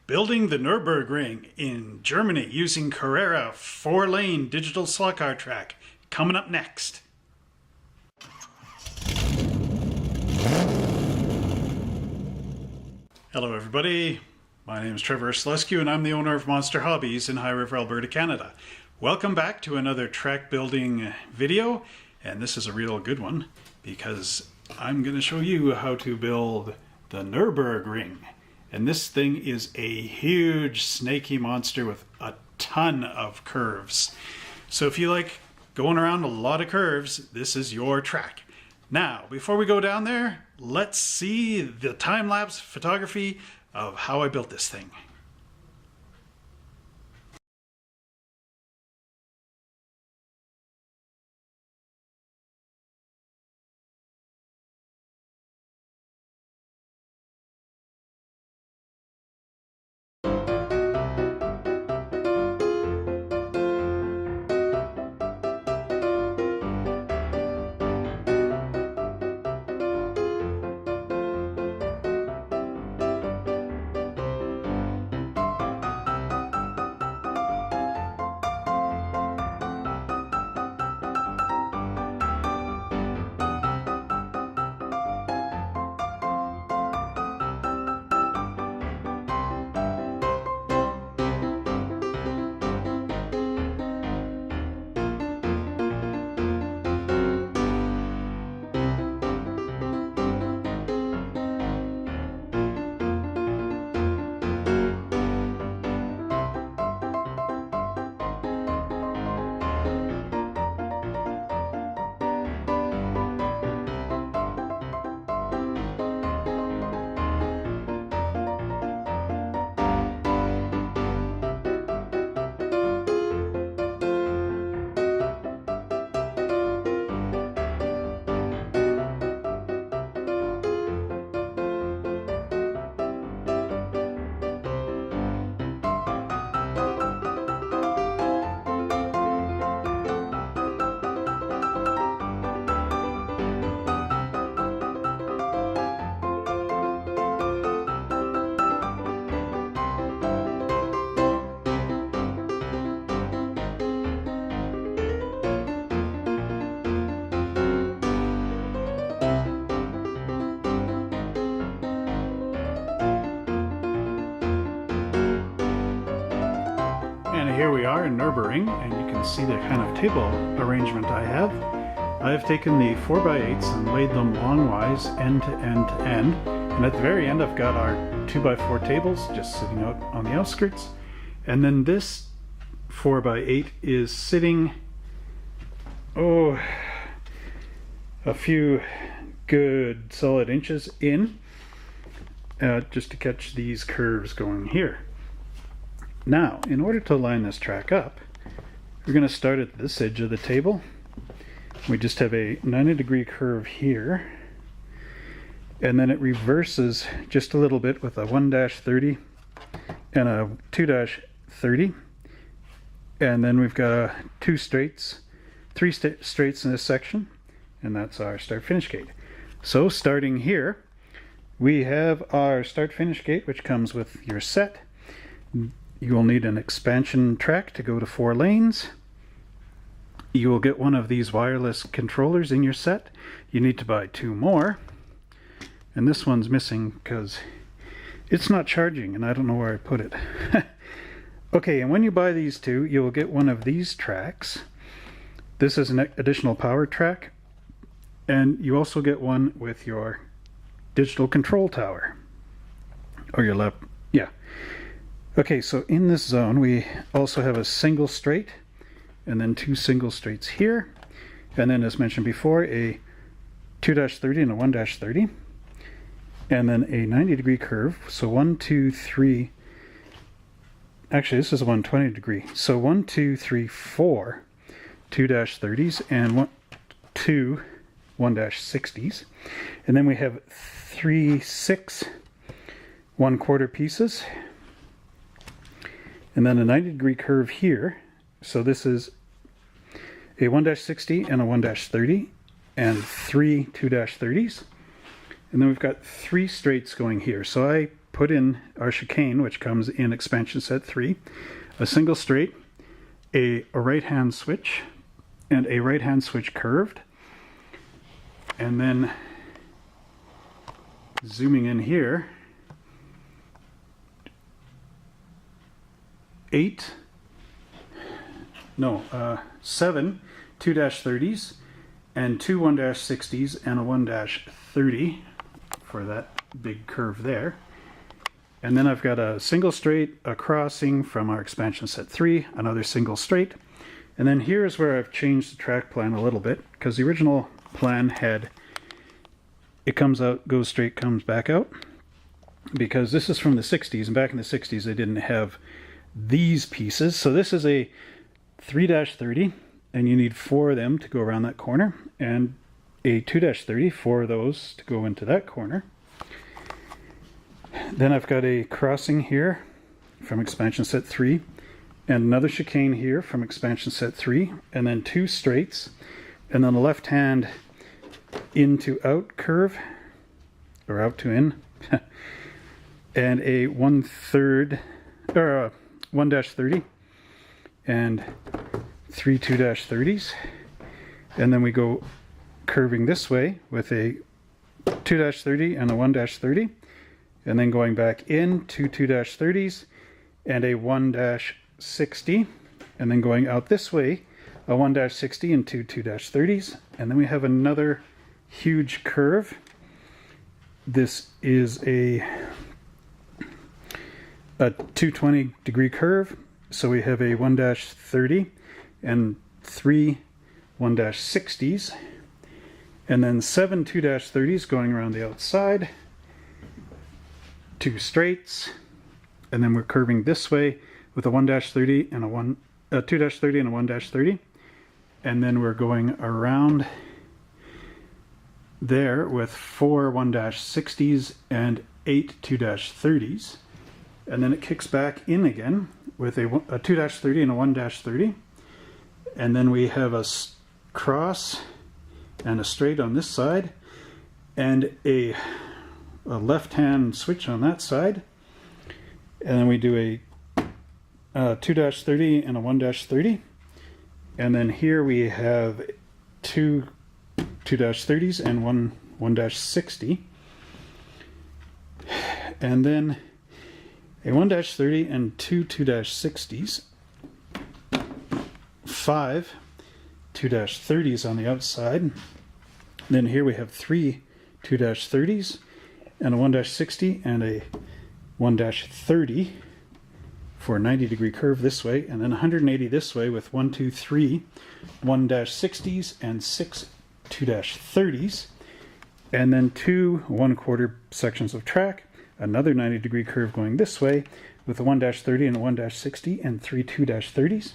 Building the Nurburgring in Germany using Carrera 4-lane digital slot car track. Coming up next. Hello everybody, my name is Trevor Slescu and I'm the owner of Monster Hobbies in High River, Alberta, Canada. Welcome back to another track building video, and this is a real good one because I'm going to show you how to build the Nurburgring. And this thing is a huge snaky monster with a ton of curves. So if you like going around a lot of curves, this is your track. Now, before we go down there, let's see the time-lapse photography of how I built this thing. And here we are in Nurburgring, and you can see the kind of table arrangement I have. I've taken the 4x8s and laid them longwise, end to end to end. And at the very end I've got our 2x4 tables just sitting out on the outskirts. And then this 4x8 is sitting, a few good solid inches in, just to catch these curves going here. Now, in order to line this track up, we're going to start at this edge of the table. We just have a 90-degree curve here, and then it reverses just a little bit with a 1-30 and a 2-30, and then we've got three straights in this section, and that's our start-finish gate. So starting here, we have our start-finish gate, which comes with your set. You will need an expansion track to go to 4 lanes. You will get one of these wireless controllers in your set. You need to buy 2 more. And this one's missing because it's not charging and I don't know where I put it. Okay, and when you buy these 2, you will get one of these tracks. This is an additional power track. And you also get one with your digital control tower. Or your left, yeah. Okay, so in this zone we also have a single straight and then 2 single straights here, and then as mentioned before a 2-30 and a 1-30, and then a 90-degree curve. So 1, 2, 3, actually this is a 120 degree, so 1, 2, 3, 4 2-30s and 2 1-60s, and then we have 3 6 1/4 pieces, and then a 90-degree curve here. So this is a 1-60 and a 1-30 and 3 2-30s, and then we've got 3 straights going here. So I put in our chicane, which comes in expansion set 3, a single straight, a right-hand switch, and a right-hand switch curved. And then zooming in here, 7 2-30s and 2 1-60s and a 1-30 for that big curve there. And then I've got a single straight, a crossing from our expansion set 3, another single straight. And then here's where I've changed the track plan a little bit, because the original plan had it comes out, goes straight, comes back out, because this is from the 60s, and back in the 60s they didn't have these pieces. So this is a 3-30, and you need 4 of them to go around that corner, and a 2-30, 4 of those to go into that corner. Then I've got a crossing here from expansion set 3, and another chicane here from expansion set 3, and then 2 straights, and then a left hand in to out curve, or out to in, and a 1/3 or 1-30 and 3 2-30s, and then we go curving this way with a 2-30 and a 1-30, and then going back in 2 2-30s and a 1-60, and then going out this way a 1-60 and 2 2-30s, and then we have another huge curve. This is a 220 degree curve, so we have a 1-30 and 3 1-60s, and then 7 2-30s going around the outside, 2 straights, and then we're curving this way with a 1-30 and a 2-30 and a 1-30, and then we're going around there with 4 1-60s and 8 2-30s, and then it kicks back in again with a 2-30 and a 1-30, and then we have a cross and a straight on this side, and a left-hand switch on that side, and then we do a 2-30 and a 1-30, and then here we have 2 2-30s and 1 1-60, and then a 1-30 and 2 2-60s, 5 2-30s on the outside, then here we have 3 2-30s and a 1-60 and a 1-30 for a 90 degree curve this way, and then 180 this way with 1 2 3 1-60s and 6 2-30s, and then 2 1/4 sections of track, another 90 degree curve going this way with a 1-30 and a 1-60 and 3 2-30s,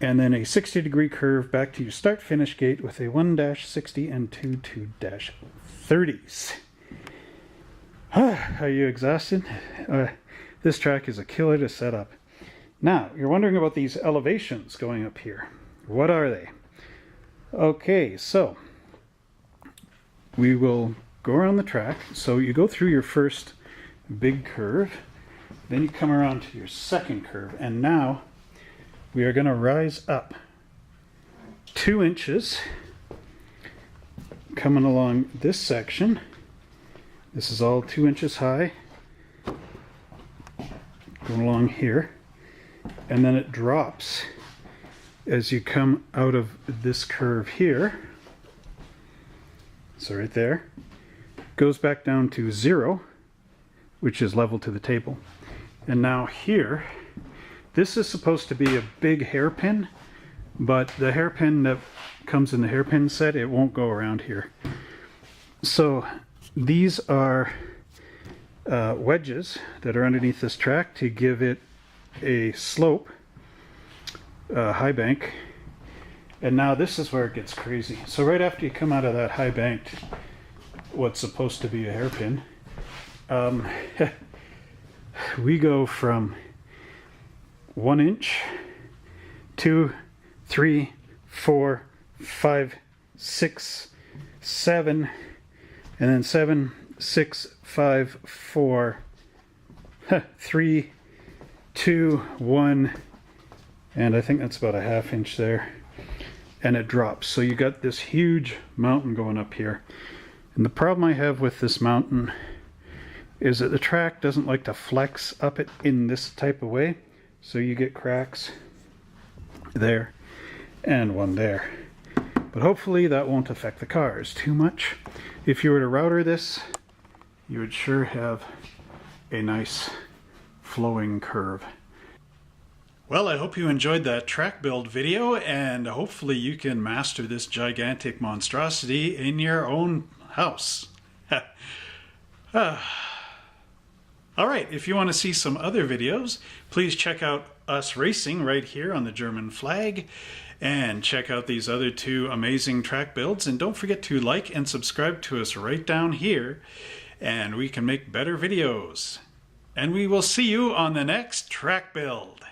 and then a 60 degree curve back to your start finish gate with a 1-60 and 2 2-30s. Are you exhausted? This track is a killer to set up. Now, you're wondering about these elevations going up here. What are they? Okay, so we will go around the track. So you go through your first big curve, then you come around to your second curve, and now we are going to rise up 2 inches coming along this section. This is all 2 inches high going along here, and then it drops as you come out of this curve here. So right there, goes back down to 0, which is level to the table. And now here, this is supposed to be a big hairpin, but the hairpin that comes in the hairpin set, it won't go around here. So these are wedges that are underneath this track to give it a slope, high bank. And now this is where it gets crazy. So right after you come out of that high banked, what's supposed to be a hairpin, we go from 1 inch, 2, 3, 4, 5, 6, 7, and then 7, 6, 5, 4, 3, 2, 1, and I think that's about a 1/2 inch there, and it drops. So you got this huge mountain going up here. And the problem I have with this mountain is that the track doesn't like to flex up it in this type of way. So you get cracks there and one there. But hopefully that won't affect the cars too much. If you were to router this, you would sure have a nice flowing curve. Well, I hope you enjoyed that track build video, and hopefully you can master this gigantic monstrosity in your own house. Alright, if you want to see some other videos, please check out us racing right here on the German flag, and check out these other 2 amazing track builds, and don't forget to like and subscribe to us right down here, and we can make better videos. And we will see you on the next track build.